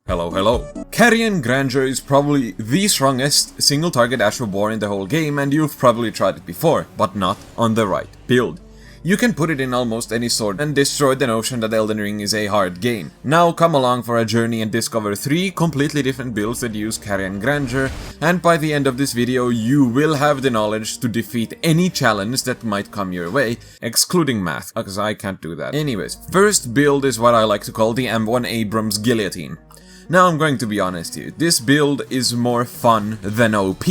Hello, hello. Carian Grandeur is probably the strongest single target Astral Boar in the whole game, and you've probably tried it before, but not on the right build. You can put it in almost any sword and destroy the notion that Elden Ring is a hard game. Now come along for a journey and discover 3 completely different builds that use Carian Grandeur, and by the end of this video you will have the knowledge to defeat any challenge that might come your way, excluding math, because I can't do that. Anyways, first build is what I like to call the M1 Abrams Guillotine. Now I'm going to be honest here, this build is more fun than OP,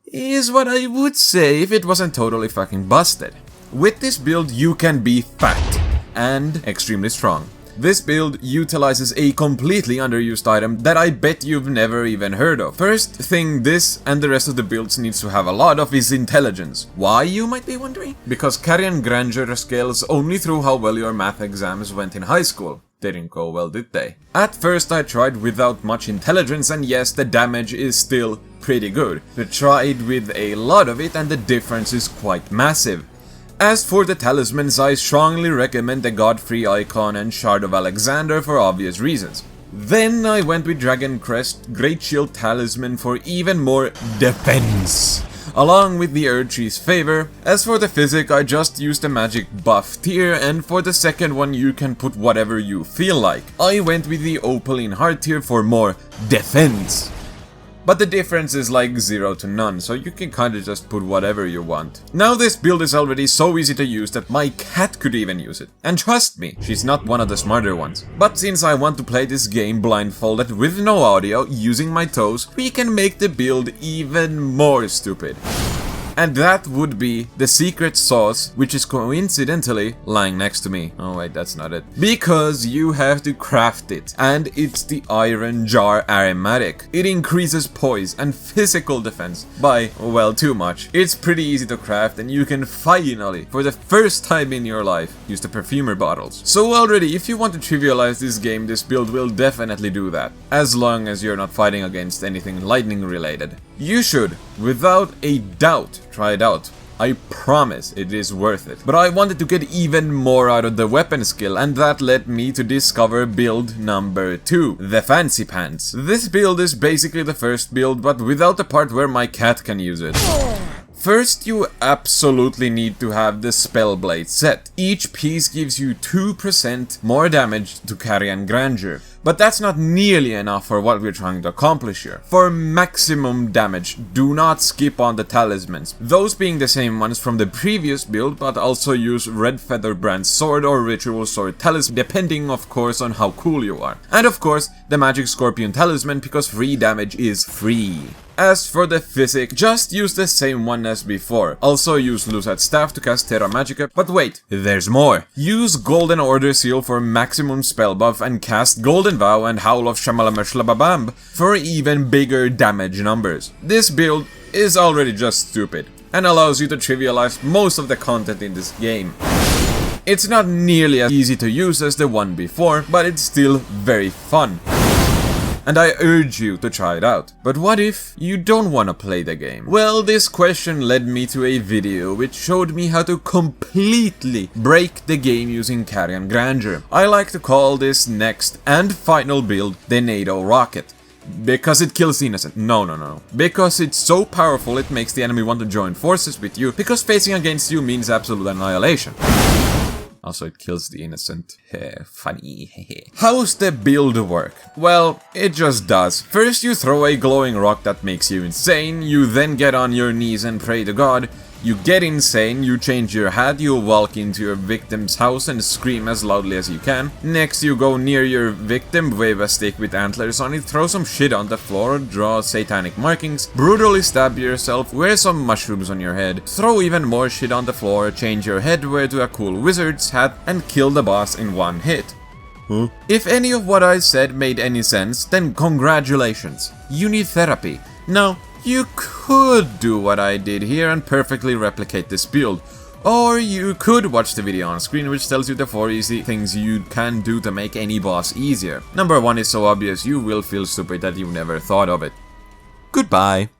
is what I would say if it wasn't totally fucking busted. With this build you can be fat and extremely strong. This build utilizes a completely underused item that I bet you've never even heard of. First thing this and the rest of the builds needs to have a lot of is intelligence. Why, you might be wondering? Because Carian Grandeur scales only through how well your math exams went in high school. They didn't go well, did they? At first I tried without much intelligence, and yes, the damage is still pretty good. But tried with a lot of it and the difference is quite massive. As for the talismans, I strongly recommend the Godfrey Icon and Shard of Alexander for obvious reasons. Then I went with Dragon Crest, Great Shield Talisman for even more defense, along with the Erdtree's Favor. As for the physic, I just used the magic buff tier, and for the second one you can put whatever you feel like. I went with the Opaline Heart tier for more defense. But the difference is like 0 to none, so you can kinda just put whatever you want. Now this build is already so easy to use that my cat could even use it. And trust me, she's not one of the smarter ones. But since I want to play this game blindfolded with no audio, using my toes, we can make the build even more stupid. And that would be the secret sauce, which is coincidentally lying next to me. Oh wait, that's not it. Because you have to craft it, and it's the Iron Jar Aromatic. It increases poise and physical defense by, well, too much. It's pretty easy to craft, and you can finally, for the first time in your life, use the perfumer bottles. So already, if you want to trivialize this game, this build will definitely do that. As long as you're not fighting against anything lightning related. You should, without a doubt, try it out. I promise it is worth it. But I wanted to get even more out of the weapon skill, and that led me to discover build number 2, the Fancy Pants. This build is basically the first build, but without the part where my cat can use it. First, you absolutely need to have the Spellblade set. Each piece gives you 2% more damage to Carian Grandeur. But that's not nearly enough for what we're trying to accomplish here. For maximum damage, do not skip on the talismans. Those being the same ones from the previous build, but also use Red Feather Brand Sword or Ritual Sword Talisman, depending of course on how cool you are. And of course, the Magic Scorpion Talisman, because free damage is free. As for the physic, just use the same one as before. Also use Lusat's Staff to cast Terra Magica, but wait, there's more. Use Golden Order Seal for maximum spell buff and cast Golden Vow and Howl of Shamalamashlababamb for even bigger damage numbers. This build is already just stupid, and allows you to trivialize most of the content in this game. It's not nearly as easy to use as the one before, but it's still very fun. And I urge you to try it out. But what if you don't want to play the game? Well, this question led me to a video which showed me how to completely break the game using Carian Grandeur. I like to call this next and final build the NATO Rocket. Because it kills the innocent. No. Because it's so powerful it makes the enemy want to join forces with you, because facing against you means absolute annihilation. Also, it kills the innocent. Funny. How's the build work? Well, it just does. First you throw a glowing rock that makes you insane, you then get on your knees and pray to God. You get insane, you change your hat, you walk into your victim's house and scream as loudly as you can. Next you go near your victim, wave a stick with antlers on it, throw some shit on the floor, draw satanic markings, brutally stab yourself, wear some mushrooms on your head, throw even more shit on the floor, change your headwear to a cool wizard's hat, and kill the boss in one hit. Huh? If any of what I said made any sense, then congratulations, you need therapy. Now, you could do what I did here and perfectly replicate this build. Or you could watch the video on screen, which tells you the 4 easy things you can do to make any boss easier. Number 1 is so obvious you will feel stupid that you never thought of it. Goodbye.